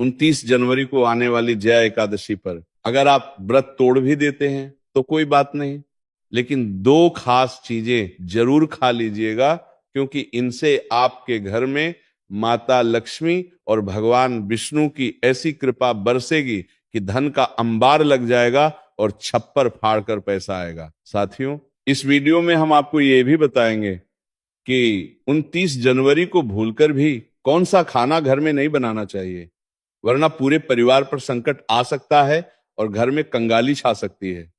29 जनवरी को आने वाली जया एकादशी पर अगर आप व्रत तोड़ भी देते हैं तो कोई बात नहीं, लेकिन दो खास चीजें जरूर खा लीजिएगा, क्योंकि इनसे आपके घर में माता लक्ष्मी और भगवान विष्णु की ऐसी कृपा बरसेगी कि धन का अंबार लग जाएगा और छप्पर फाड़ कर पैसा आएगा। साथियों, इस वीडियो में हम आपको ये भी बताएंगे कि 29 जनवरी को भूलकर भी कौन सा खाना घर में नहीं बनाना चाहिए, वरना पूरे परिवार पर संकट आ सकता है और घर में कंगाली छा सकती है।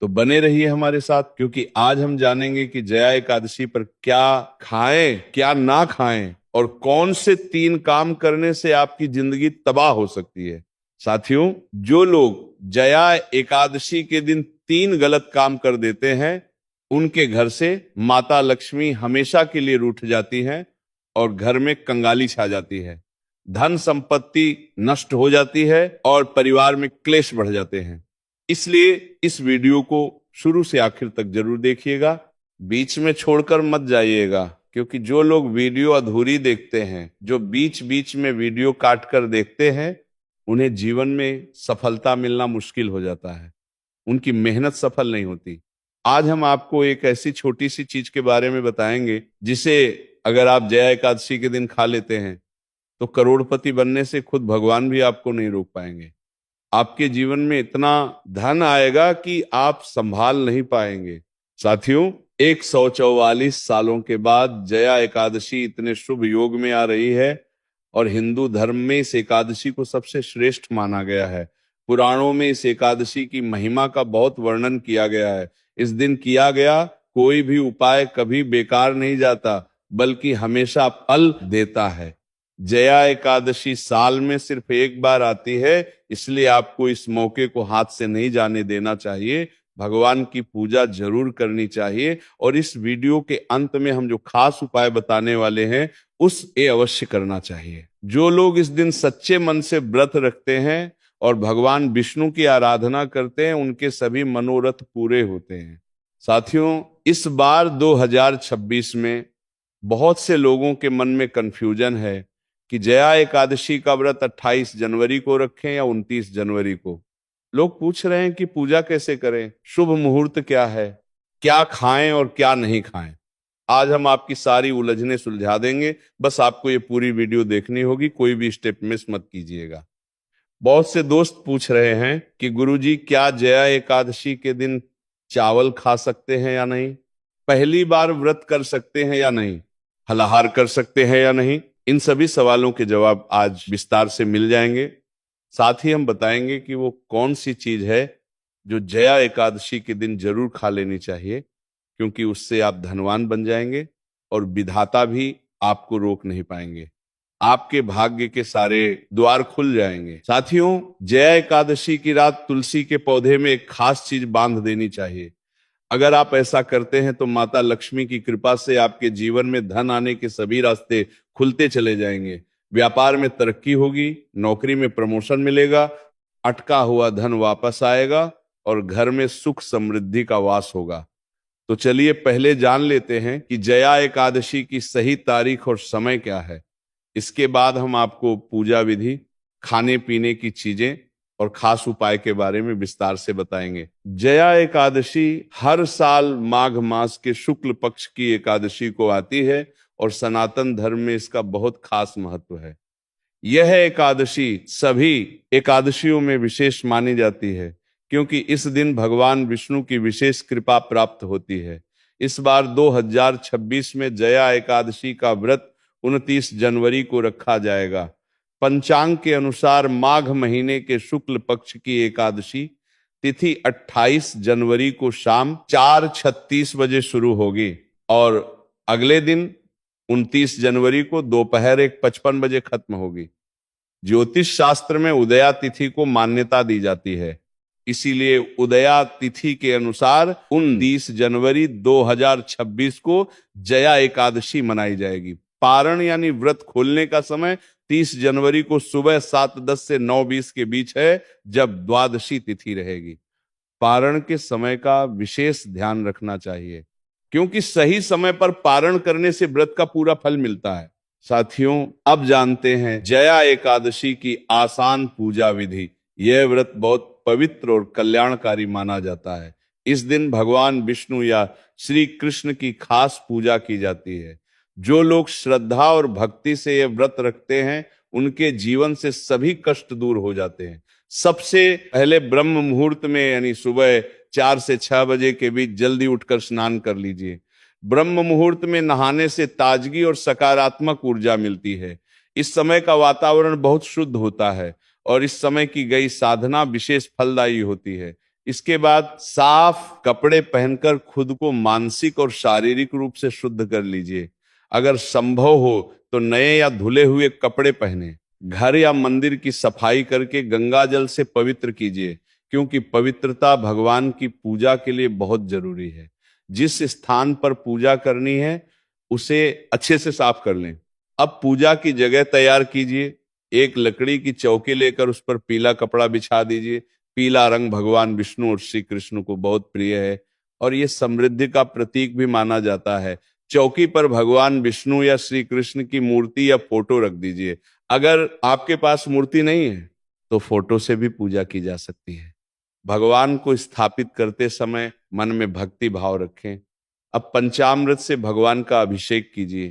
तो बने रहिए हमारे साथ, क्योंकि आज हम जानेंगे कि जया एकादशी पर क्या खाएं, क्या ना खाएं और कौन से 3 काम करने से आपकी जिंदगी तबाह हो सकती है। साथियों, जो लोग जया एकादशी के दिन 3 गलत काम कर देते हैं, उनके घर से माता लक्ष्मी हमेशा के लिए रूठ जाती हैं और घर में कंगाली छा जाती है, धन संपत्ति नष्ट हो जाती है और परिवार में क्लेश बढ़ जाते हैं। इसलिए इस वीडियो को शुरू से आखिर तक जरूर देखिएगा, बीच में छोड़कर मत जाइएगा, क्योंकि जो लोग वीडियो अधूरी देखते हैं, जो बीच बीच में वीडियो काट कर देखते हैं, उन्हें जीवन में सफलता मिलना मुश्किल हो जाता है, उनकी मेहनत सफल नहीं होती। आज हम आपको एक ऐसी छोटी सी चीज के बारे में बताएंगे जिसे अगर आप जया एकादशी के दिन खा लेते हैं तो करोड़पति बनने से खुद भगवान भी आपको नहीं रोक पाएंगे। आपके जीवन में इतना धन आएगा कि आप संभाल नहीं पाएंगे। साथियों, 144 सालों के बाद जया एकादशी इतने शुभ योग में आ रही है और हिंदू धर्म में इस एकादशी को सबसे श्रेष्ठ माना गया है। पुराणों में इस एकादशी की महिमा का बहुत वर्णन किया गया है। इस दिन किया गया कोई भी उपाय कभी बेकार नहीं जाता, बल्कि हमेशा फल देता है। जया एकादशी साल में सिर्फ एक बार आती है, इसलिए आपको इस मौके को हाथ से नहीं जाने देना चाहिए। भगवान की पूजा जरूर करनी चाहिए और इस वीडियो के अंत में हम जो खास उपाय बताने वाले हैं उस ये अवश्य करना चाहिए। जो लोग इस दिन सच्चे मन से व्रत रखते हैं और भगवान विष्णु की आराधना करते हैं, उनके सभी मनोरथ पूरे होते हैं। साथियों, इस बार 2026 में बहुत से लोगों के मन में कंफ्यूजन है कि जया एकादशी का व्रत 28 जनवरी को रखें या 29 जनवरी को। लोग पूछ रहे हैं कि पूजा कैसे करें, शुभ मुहूर्त क्या है, क्या खाएं और क्या नहीं खाएं। आज हम आपकी सारी उलझनें सुलझा देंगे, बस आपको ये पूरी वीडियो देखनी होगी, कोई भी स्टेप मिस मत कीजिएगा। बहुत से दोस्त पूछ रहे हैं कि गुरुजी, क्या जया एकादशी के दिन चावल खा सकते हैं या नहीं, पहली बार व्रत कर सकते हैं या नहीं, फलाहार कर सकते हैं या नहीं। इन सभी सवालों के जवाब आज विस्तार से मिल जाएंगे। साथ ही हम बताएंगे कि वो कौन सी चीज है जो जया एकादशी के दिन जरूर खा लेनी चाहिए, क्योंकि उससे आप धनवान बन जाएंगे और विधाता भी आपको रोक नहीं पाएंगे, आपके भाग्य के सारे द्वार खुल जाएंगे। साथियों, जया एकादशी की रात तुलसी के पौधे में एक खास चीज बांध देनी चाहिए। अगर आप ऐसा करते हैं तो माता लक्ष्मी की कृपा से आपके जीवन में धन आने के सभी रास्ते खुलते चले जाएंगे। व्यापार में तरक्की होगी, नौकरी में प्रमोशन मिलेगा, अटका हुआ धन वापस आएगा और घर में सुख समृद्धि का वास होगा। तो चलिए पहले जान लेते हैं कि जया एकादशी की सही तारीख और समय क्या है। इसके बाद हम आपको पूजा विधि, खाने पीने की चीजें और खास उपाय के बारे में विस्तार से बताएंगे। जया एकादशी हर साल माघ मास के शुक्ल पक्ष की एकादशी को आती है और सनातन धर्म में इसका बहुत खास महत्व है। यह एकादशी सभी एकादशियों में विशेष मानी जाती है, क्योंकि इस दिन भगवान विष्णु की विशेष कृपा प्राप्त होती है। इस बार 2026 में जया एकादशी का व्रत 29 जनवरी को रखा जाएगा। पंचांग के अनुसार माघ महीने के शुक्ल पक्ष की एकादशी तिथि 28 जनवरी को शाम 4:36 बजे शुरू होगी और अगले दिन 29 जनवरी को दोपहर 1:55 बजे खत्म होगी। ज्योतिष शास्त्र में उदया तिथि को मान्यता दी जाती है, इसीलिए उदया तिथि के अनुसार 29 जनवरी 2026 को जया एकादशी मनाई जाएगी। पारण यानी व्रत खोलने का समय 30 जनवरी को सुबह 7:10 से 9:20 के बीच है, जब द्वादशी तिथि रहेगी। पारण के समय का विशेष ध्यान रखना चाहिए, क्योंकि सही समय पर पारण करने से व्रत का पूरा फल मिलता है। साथियों, अब जानते हैं जया एकादशी की आसान पूजा विधि। यह व्रत बहुत पवित्र और कल्याणकारी माना जाता है। इस दिन भगवान विष्णु या श्री कृष्ण की खास पूजा की जाती है। जो लोग श्रद्धा और भक्ति से यह व्रत रखते हैं, उनके जीवन से सभी कष्ट दूर हो जाते हैं। सबसे पहले ब्रह्म मुहूर्त में यानी सुबह 4 से 6 बजे के बीच जल्दी उठकर स्नान कर लीजिए। ब्रह्म मुहूर्त में नहाने से ताजगी और सकारात्मक ऊर्जा मिलती है। इस समय का वातावरण बहुत शुद्ध होता है और इस समय की गई साधना विशेष फलदायी होती है। इसके बाद साफ कपड़े पहनकर खुद को मानसिक और शारीरिक रूप से शुद्ध कर लीजिए। अगर संभव हो तो नए या धुले हुए कपड़े पहने। घर या मंदिर की सफाई करके गंगा जल से पवित्र कीजिए, क्योंकि पवित्रता भगवान की पूजा के लिए बहुत जरूरी है। जिस स्थान पर पूजा करनी है उसे अच्छे से साफ कर लें। अब पूजा की जगह तैयार कीजिए। एक लकड़ी की चौकी लेकर उस पर पीला कपड़ा बिछा दीजिए। पीला रंग भगवान विष्णु और श्री कृष्ण को बहुत प्रिय है और यह समृद्धि का प्रतीक भी माना जाता है। चौकी पर भगवान विष्णु या श्री कृष्ण की मूर्ति या फोटो रख दीजिए। अगर आपके पास मूर्ति नहीं है तो फोटो से भी पूजा की जा सकती है। भगवान को स्थापित करते समय मन में भक्ति भाव रखें। अब पंचामृत से भगवान का अभिषेक कीजिए।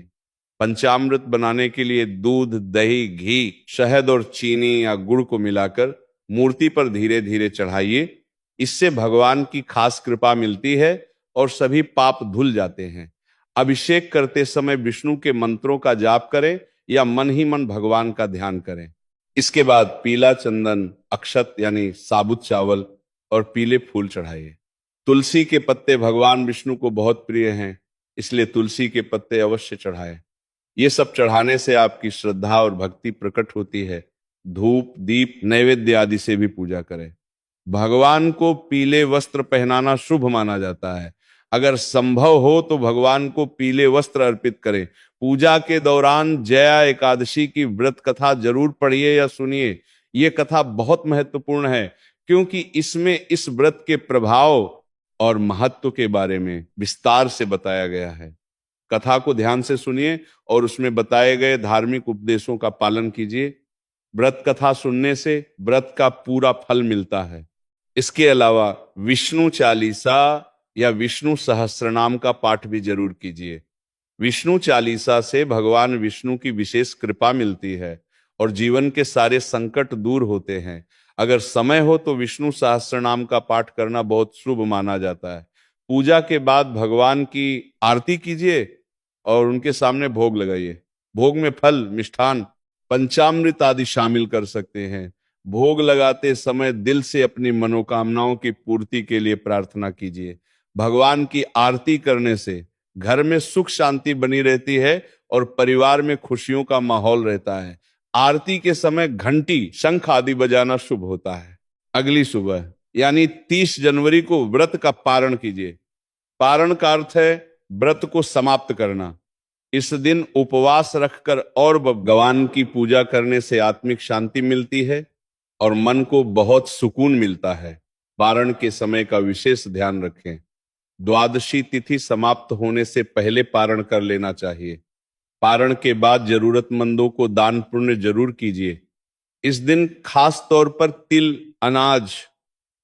पंचामृत बनाने के लिए दूध, दही, घी, शहद और चीनी या गुड़ को मिलाकर मूर्ति पर धीरे धीरे चढ़ाइए। इससे भगवान की खास कृपा मिलती है और सभी पाप धुल जाते हैं। अभिषेक करते समय विष्णु के मंत्रों का जाप करें या मन ही मन भगवान का ध्यान करें। इसके बाद पीला चंदन, अक्षत यानी साबुत चावल और पीले फूल चढ़ाइए। तुलसी के पत्ते भगवान विष्णु को बहुत प्रिय हैं, इसलिए तुलसी के पत्ते अवश्य चढ़ाएं। ये सब चढ़ाने से आपकी श्रद्धा और भक्ति प्रकट होती है। धूप, दीप, नैवेद्य आदि से भी पूजा करें। भगवान को पीले वस्त्र पहनाना शुभ माना जाता है। अगर संभव हो तो भगवान को पीले वस्त्र अर्पित करें। पूजा के दौरान जया एकादशी की व्रत कथा जरूर पढ़िए या सुनिए। ये कथा बहुत महत्वपूर्ण है, क्योंकि इसमें इस व्रत के प्रभाव और महत्व के बारे में विस्तार से बताया गया है। कथा को ध्यान से सुनिए और उसमें बताए गए धार्मिक उपदेशों का पालन कीजिए। व्रत कथा सुनने से व्रत का पूरा फल मिलता है। इसके अलावा विष्णु चालीसा या विष्णु सहस्त्रनाम का पाठ भी जरूर कीजिए। विष्णु चालीसा से भगवान विष्णु की विशेष कृपा मिलती है और जीवन के सारे संकट दूर होते हैं। अगर समय हो तो विष्णु सहस्त्रनाम का पाठ करना बहुत शुभ माना जाता है। पूजा के बाद भगवान की आरती कीजिए और उनके सामने भोग लगाइए। भोग में फल, मिष्ठान, पंचामृत आदि शामिल कर सकते हैं। भोग लगाते समय दिल से अपनी मनोकामनाओं की पूर्ति के लिए प्रार्थना कीजिए। भगवान की आरती करने से घर में सुख शांति बनी रहती है और परिवार में खुशियों का माहौल रहता है। आरती के समय घंटी, शंख आदि बजाना शुभ होता है। अगली सुबह यानी 30 जनवरी को व्रत का पारण कीजिए। पारण का अर्थ है व्रत को समाप्त करना। इस दिन उपवास रखकर और भगवान की पूजा करने से आत्मिक शांति मिलती है और मन को बहुत सुकून मिलता है। पारण के समय का विशेष ध्यान रखें। द्वादशी तिथि समाप्त होने से पहले पारण कर लेना चाहिए। पारण के बाद जरूरतमंदों को दान पुण्य जरूर कीजिए। इस दिन खास तौर पर तिल, अनाज,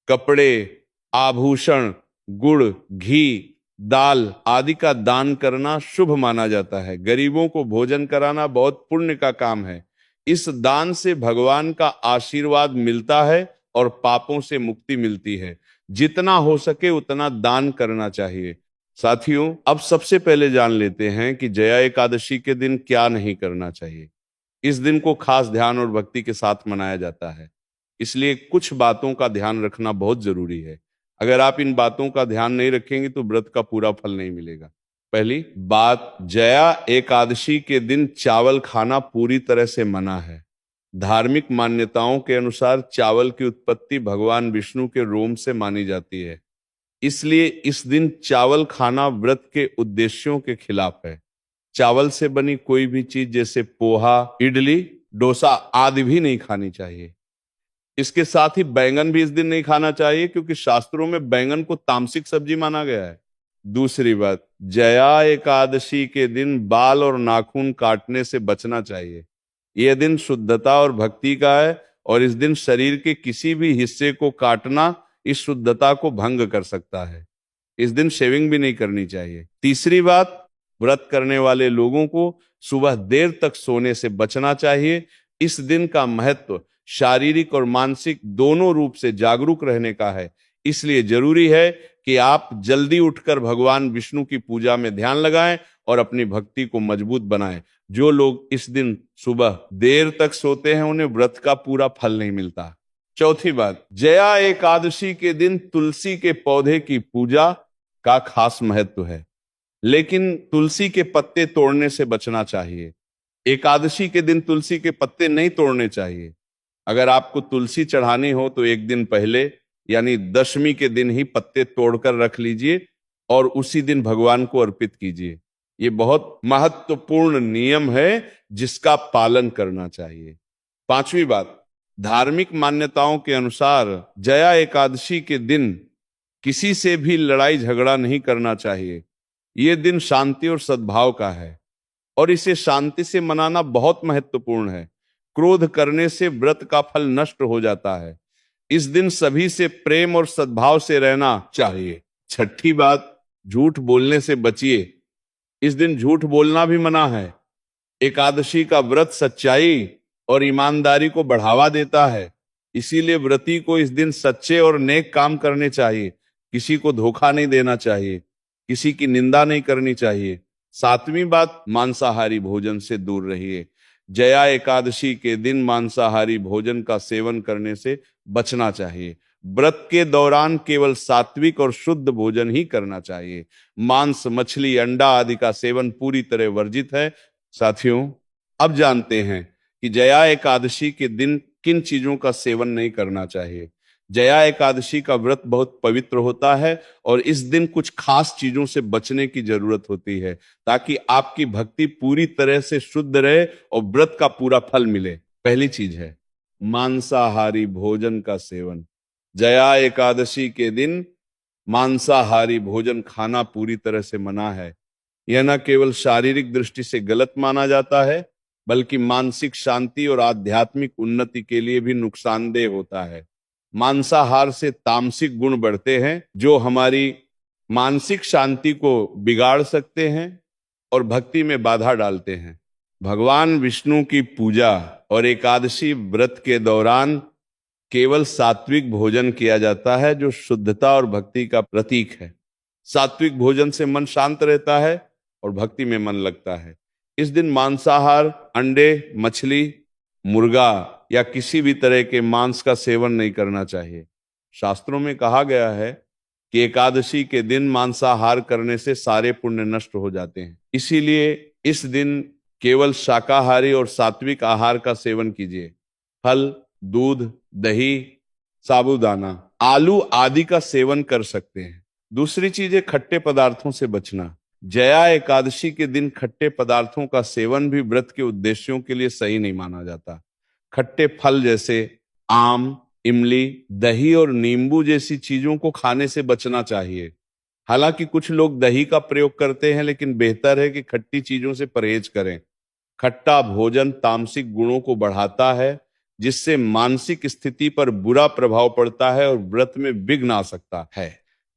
कपड़े, आभूषण, गुड़, घी, दाल आदि का दान करना शुभ माना जाता है। गरीबों को भोजन कराना बहुत पुण्य का काम है। इस दान से भगवान का आशीर्वाद मिलता है और पापों से मुक्ति मिलती है। जितना हो सके उतना दान करना चाहिए। साथियों, अब सबसे पहले जान लेते हैं कि जया एकादशी के दिन क्या नहीं करना चाहिए। इस दिन को खास ध्यान और भक्ति के साथ मनाया जाता है, इसलिए कुछ बातों का ध्यान रखना बहुत जरूरी है। अगर आप इन बातों का ध्यान नहीं रखेंगे तो व्रत का पूरा फल नहीं मिलेगा। पहली बात, जया एकादशी के दिन चावल खाना पूरी तरह से मना है। धार्मिक मान्यताओं के अनुसार चावल की उत्पत्ति भगवान विष्णु के रोम से मानी जाती है, इसलिए इस दिन चावल खाना व्रत के उद्देश्यों के खिलाफ है। चावल से बनी कोई भी चीज जैसे पोहा, इडली, डोसा आदि भी नहीं खानी चाहिए। इसके साथ ही बैंगन भी इस दिन नहीं खाना चाहिए, क्योंकि शास्त्रों में बैंगन को तामसिक सब्जी माना गया है। दूसरी बात, जया एकादशी के दिन बाल और नाखून काटने से बचना चाहिए। यह दिन शुद्धता और भक्ति का है और इस दिन शरीर के किसी भी हिस्से को काटना इस शुद्धता को भंग कर सकता है। इस दिन शेविंग भी नहीं करनी चाहिए। तीसरी बात, व्रत करने वाले लोगों को सुबह देर तक सोने से बचना चाहिए। इस दिन का महत्व शारीरिक और मानसिक दोनों रूप से जागरूक रहने का है। इसलिए जरूरी है कि आप जल्दी उठकर भगवान विष्णु की पूजा में ध्यान लगाएं और अपनी भक्ति को मजबूत बनाएं। जो लोग इस दिन सुबह देर तक सोते हैं उन्हें व्रत का पूरा फल नहीं मिलता। चौथी बात, जया एकादशी के दिन तुलसी के पौधे की पूजा का खास महत्व है, लेकिन तुलसी के पत्ते तोड़ने से बचना चाहिए। एकादशी के दिन तुलसी के पत्ते नहीं तोड़ने चाहिए। अगर आपको तुलसी चढ़ानी हो तो एक दिन पहले यानी दशमी के दिन ही पत्ते तोड़कर रख लीजिए और उसी दिन भगवान को अर्पित कीजिए। ये बहुत महत्वपूर्ण नियम है जिसका पालन करना चाहिए। पांचवी बात, धार्मिक मान्यताओं के अनुसार जया एकादशी के दिन किसी से भी लड़ाई झगड़ा नहीं करना चाहिए। यह दिन शांति और सद्भाव का है और इसे शांति से मनाना बहुत महत्वपूर्ण है। क्रोध करने से व्रत का फल नष्ट हो जाता है। इस दिन सभी से प्रेम और सद्भाव से रहना चाहिए। छठी बात, झूठ बोलने से बचिए। इस दिन झूठ बोलना भी मना है। एकादशी का व्रत सच्चाई और ईमानदारी को बढ़ावा देता है। इसीलिए व्रती को इस दिन सच्चे और नेक काम करने चाहिए। किसी को धोखा नहीं देना चाहिए, किसी की निंदा नहीं करनी चाहिए। सातवीं बात, मांसाहारी भोजन से दूर रहिए। जया एकादशी के दिन मांसाहारी भोजन का सेवन करने से बचना चाहिए। व्रत के दौरान केवल सात्विक और शुद्ध भोजन ही करना चाहिए। मांस, मछली, अंडा आदि का सेवन पूरी तरह वर्जित है। साथियों, अब जानते हैं कि जया एकादशी के दिन किन चीजों का सेवन नहीं करना चाहिए। जया एकादशी का व्रत बहुत पवित्र होता है और इस दिन कुछ खास चीजों से बचने की जरूरत होती है ताकि आपकी भक्ति पूरी तरह से शुद्ध रहे और व्रत का पूरा फल मिले। पहली चीज है मांसाहारी भोजन का सेवन। जया एकादशी के दिन मांसाहारी भोजन खाना पूरी तरह से मना है। यह न केवल शारीरिक दृष्टि से गलत माना जाता है बल्कि मानसिक शांति और आध्यात्मिक उन्नति के लिए भी नुकसानदेह होता है। मांसाहार से तामसिक गुण बढ़ते हैं जो हमारी मानसिक शांति को बिगाड़ सकते हैं और भक्ति में बाधा डालते हैं। भगवान विष्णु की पूजा और एकादशी व्रत के दौरान केवल सात्विक भोजन किया जाता है जो शुद्धता और भक्ति का प्रतीक है। सात्विक भोजन से मन शांत रहता है और भक्ति में मन लगता है। इस दिन मांसाहार, अंडे, मछली, मुर्गा या किसी भी तरह के मांस का सेवन नहीं करना चाहिए। शास्त्रों में कहा गया है कि एकादशी के दिन मांसाहार करने से सारे पुण्य नष्ट हो जाते हैं। इसीलिए इस दिन केवल शाकाहारी और सात्विक आहार का सेवन कीजिए। फल, दूध, दही, साबूदाना, आलू आदि का सेवन कर सकते हैं। दूसरी चीज है खट्टे पदार्थों से बचना। जया एकादशी के दिन खट्टे पदार्थों का सेवन भी व्रत के उद्देश्यों के लिए सही नहीं माना जाता। खट्टे फल जैसे आम, इमली, दही और नींबू जैसी चीजों को खाने से बचना चाहिए। हालांकि कुछ लोग दही का प्रयोग करते हैं, लेकिन बेहतर है कि खट्टी चीजों से परहेज करें। खट्टा भोजन तामसिक गुणों को बढ़ाता है जिससे मानसिक स्थिति पर बुरा प्रभाव पड़ता है और व्रत में विघ्न आ सकता है।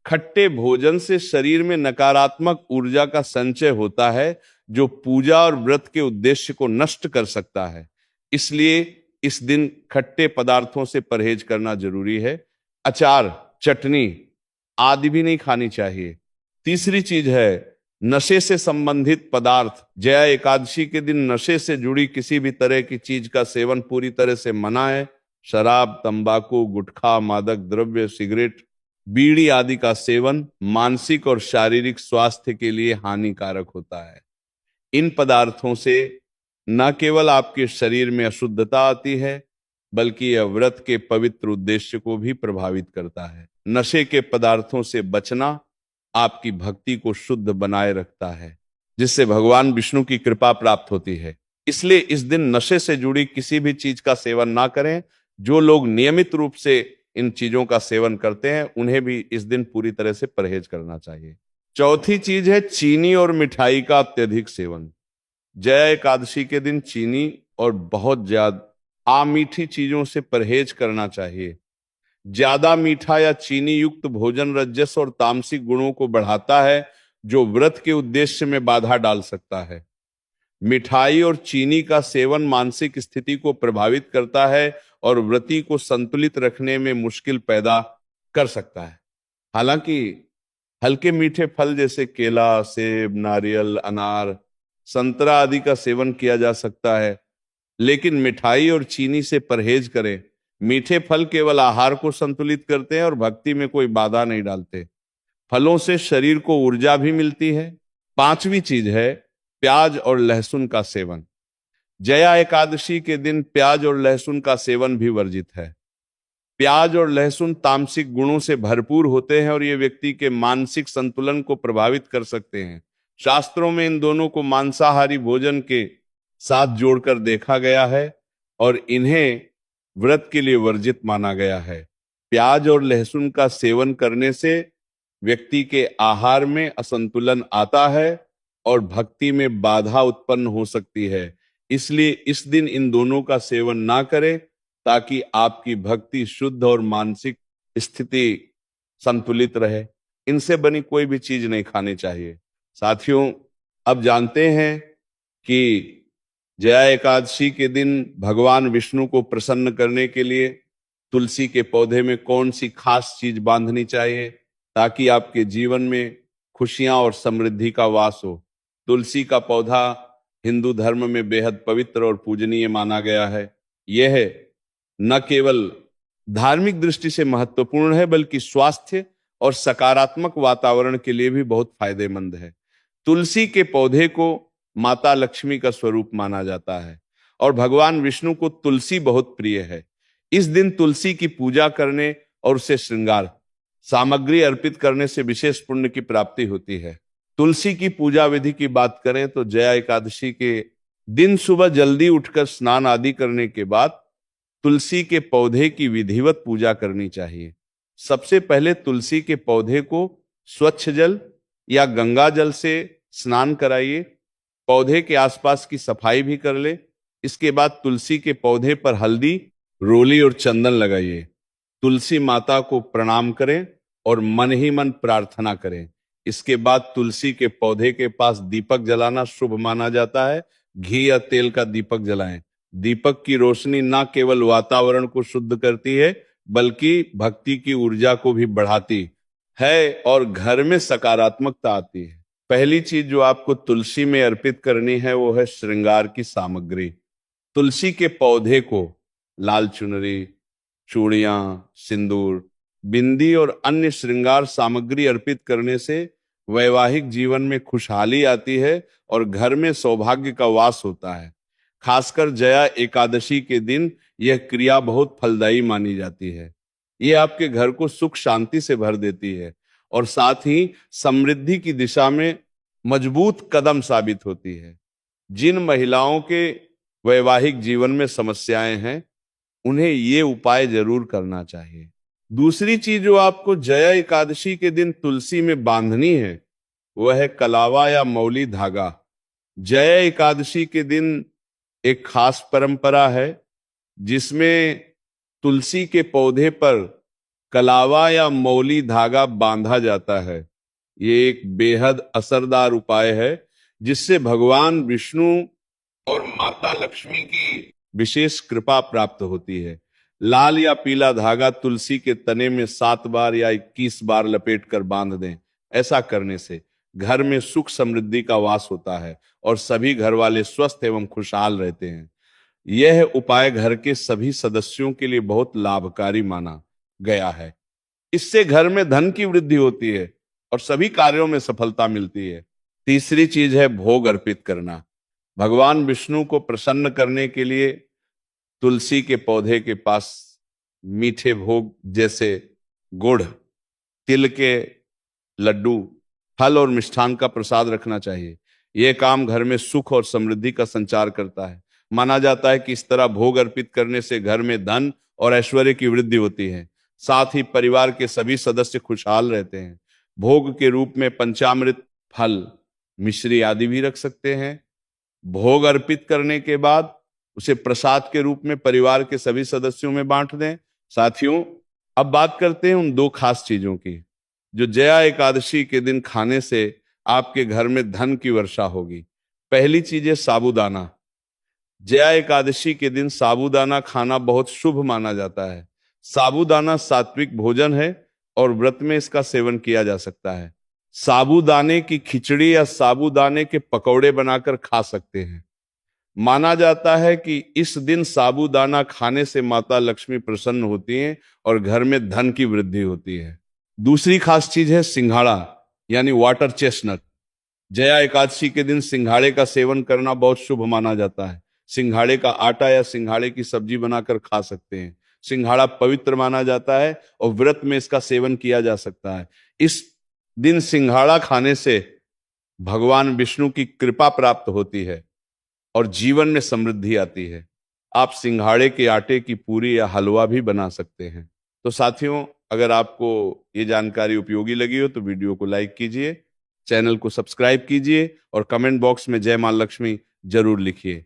खट्टे भोजन से शरीर में नकारात्मक ऊर्जा का संचय होता है जो पूजा और व्रत के उद्देश्य को नष्ट कर सकता है। इसलिए इस दिन खट्टे पदार्थों से परहेज करना जरूरी है। अचार, चटनी आदि भी नहीं खानी चाहिए। तीसरी चीज है नशे से संबंधित पदार्थ। जया एकादशी के दिन नशे से जुड़ी किसी भी तरह की चीज का सेवन पूरी तरह से मना है। शराब, तंबाकू, गुटखा, मादक द्रव्य, सिगरेट, बीड़ी आदि का सेवन मानसिक और शारीरिक स्वास्थ्य के लिए हानिकारक होता है। इन पदार्थों से न केवल आपके शरीर में अशुद्धता आती है बल्कि यह व्रत के पवित्र उद्देश्य को भी प्रभावित करता है। नशे के पदार्थों से बचना आपकी भक्ति को शुद्ध बनाए रखता है जिससे भगवान विष्णु की कृपा प्राप्त होती है। इसलिए इस दिन नशे से जुड़ी किसी भी चीज का सेवन ना करें। जो लोग नियमित रूप से इन चीजों का सेवन करते हैं उन्हें भी इस दिन पूरी तरह से परहेज करना चाहिए। चौथी चीज है चीनी और मिठाई का अत्यधिक सेवन। जया एकादशी के दिन चीनी और बहुत ज्यादा अमीठी चीजों से परहेज करना चाहिए। ज्यादा मीठा या चीनी युक्त भोजन रजस और तामसिक गुणों को बढ़ाता है, जो व्रत के उद्देश्य में बाधा डाल सकता है। मिठाई और चीनी का सेवन मानसिक स्थिति को प्रभावित करता है और व्रती को संतुलित रखने में मुश्किल पैदा कर सकता है। हालांकि हल्के मीठे फल जैसे केला, सेब, नारियल, अनार, संतरा आदि का सेवन किया जा सकता है, लेकिन मिठाई और चीनी से परहेज करें। मीठे फल केवल आहार को संतुलित करते हैं और भक्ति में कोई बाधा नहीं डालते। फलों से शरीर को ऊर्जा भी मिलती है। पांचवी चीज है प्याज और लहसुन का सेवन। जया एकादशी के दिन प्याज और लहसुन का सेवन भी वर्जित है। प्याज और लहसुन तामसिक गुणों से भरपूर होते हैं और ये व्यक्ति के मानसिक संतुलन को प्रभावित कर सकते हैं। शास्त्रों में इन दोनों को मांसाहारी भोजन के साथ जोड़कर देखा गया है और इन्हें व्रत के लिए वर्जित माना गया है। प्याज और लहसुन का सेवन करने से व्यक्ति के आहार में असंतुलन आता है और भक्ति में बाधा उत्पन्न हो सकती है। इसलिए इस दिन इन दोनों का सेवन ना करें, ताकि आपकी भक्ति शुद्ध और मानसिक स्थिति संतुलित रहे। इनसे बनी कोई भी चीज नहीं खानी चाहिए। साथियों, अब जानते हैं कि जया एकादशी के दिन भगवान विष्णु को प्रसन्न करने के लिए तुलसी के पौधे में कौन सी खास चीज बांधनी चाहिए, ताकि आपके जीवन में खुशियां और समृद्धि का वास हो। तुलसी का पौधा हिंदू धर्म में बेहद पवित्र और पूजनीय माना गया है। यह न केवल धार्मिक दृष्टि से महत्वपूर्ण है, बल्कि स्वास्थ्य और सकारात्मक वातावरण के लिए भी बहुत फायदेमंद है। तुलसी के पौधे को माता लक्ष्मी का स्वरूप माना जाता है और भगवान विष्णु को तुलसी बहुत प्रिय है। इस दिन तुलसी की पूजा करने और उसे श्रृंगार सामग्री अर्पित करने से विशेष पुण्य की प्राप्ति होती है। तुलसी की पूजा विधि की बात करें तो जया एकादशी के दिन सुबह जल्दी उठकर स्नान आदि करने के बाद तुलसी के पौधे की विधिवत पूजा करनी चाहिए। सबसे पहले तुलसी के पौधे को स्वच्छ जल या गंगा जल से स्नान कराइए। पौधे के आसपास की सफाई भी कर ले। इसके बाद तुलसी के पौधे पर हल्दी, रोली और चंदन लगाइए। तुलसी माता को प्रणाम करें और मन ही मन प्रार्थना करें। इसके बाद तुलसी के पौधे के पास दीपक जलाना शुभ माना जाता है। घी या तेल का दीपक जलाएं। दीपक की रोशनी न केवल वातावरण को शुद्ध करती है, बल्कि भक्ति की ऊर्जा को भी बढ़ाती है और घर में सकारात्मकता आती है। पहली चीज जो आपको तुलसी में अर्पित करनी है वो है श्रृंगार की सामग्री। तुलसी के पौधे को लाल चुनरी, चूड़ियां, सिंदूर, बिंदी और अन्य श्रृंगार सामग्री अर्पित करने से वैवाहिक जीवन में खुशहाली आती है और घर में सौभाग्य का वास होता है। खासकर जया एकादशी के दिन यह क्रिया बहुत फलदायी मानी जाती है। यह आपके घर को सुख शांति से भर देती है और साथ ही समृद्धि की दिशा में मजबूत कदम साबित होती है। जिन महिलाओं के वैवाहिक जीवन में समस्याएं हैं, उन्हें ये उपाय जरूर करना चाहिए। दूसरी चीज जो आपको जया एकादशी के दिन तुलसी में बांधनी है वह है कलावा या मौली धागा। जया एकादशी के दिन एक खास परंपरा है जिसमें तुलसी के पौधे पर कलावा या मौली धागा बांधा जाता है। ये एक बेहद असरदार उपाय है जिससे भगवान विष्णु और माता लक्ष्मी की विशेष कृपा प्राप्त होती है। लाल या पीला धागा तुलसी के तने में 7 बार या 21 बार लपेटकर बांध दें। ऐसा करने से घर में सुख समृद्धि का वास होता है और सभी घर वाले स्वस्थ एवं खुशहाल रहते हैं। यह उपाय घर के सभी सदस्यों के लिए बहुत लाभकारी माना गया है। इससे घर में धन की वृद्धि होती है और सभी कार्यों में सफलता मिलती है। तीसरी चीज है भोग अर्पित करना। भगवान विष्णु को प्रसन्न करने के लिए तुलसी के पौधे के पास मीठे भोग जैसे गुड़, तिल के लड्डू, फल और मिष्ठान का प्रसाद रखना चाहिए। यह काम घर में सुख और समृद्धि का संचार करता है। माना जाता है कि इस तरह भोग अर्पित करने से घर में धन और ऐश्वर्य की वृद्धि होती है। साथ ही परिवार के सभी सदस्य खुशहाल रहते हैं। भोग के रूप में पंचामृत, फल, मिश्री आदि भी रख सकते हैं। भोग अर्पित करने के बाद उसे प्रसाद के रूप में परिवार के सभी सदस्यों में बांट दें। साथियों, अब बात करते हैं उन 2 खास चीजों की जो जया एकादशी के दिन खाने से आपके घर में धन की वर्षा होगी। पहली चीज है साबूदाना। जया एकादशी के दिन साबूदाना खाना बहुत शुभ माना जाता है। साबूदाना सात्विक भोजन है और व्रत में इसका सेवन किया जा सकता है। साबूदाने की खिचड़ी या साबूदाने के पकौड़े बनाकर खा सकते हैं। माना जाता है कि इस दिन साबूदाना खाने से माता लक्ष्मी प्रसन्न होती हैं और घर में धन की वृद्धि होती है। दूसरी खास चीज है सिंघाड़ा यानी वाटर चेस्टनट। जया एकादशी के दिन सिंघाड़े का सेवन करना बहुत शुभ माना जाता है। सिंघाड़े का आटा या सिंघाड़े की सब्जी बनाकर खा सकते हैं। सिंघाड़ा पवित्र माना जाता है और व्रत में इसका सेवन किया जा सकता है। इस दिन सिंघाड़ा खाने से भगवान विष्णु की कृपा प्राप्त होती है और जीवन में समृद्धि आती है। आप सिंघाड़े के आटे की पूरी या हलवा भी बना सकते हैं। तो साथियों, अगर आपको ये जानकारी उपयोगी लगी हो तो वीडियो को लाइक कीजिए, चैनल को सब्सक्राइब कीजिए और कमेंट बॉक्स में जय मां लक्ष्मी जरूर लिखिए।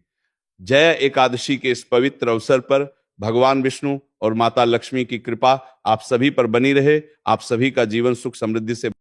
जया एकादशी के इस पवित्र अवसर पर भगवान विष्णु और माता लक्ष्मी की कृपा आप सभी पर बनी रहे। आप सभी का जीवन सुख समृद्धि से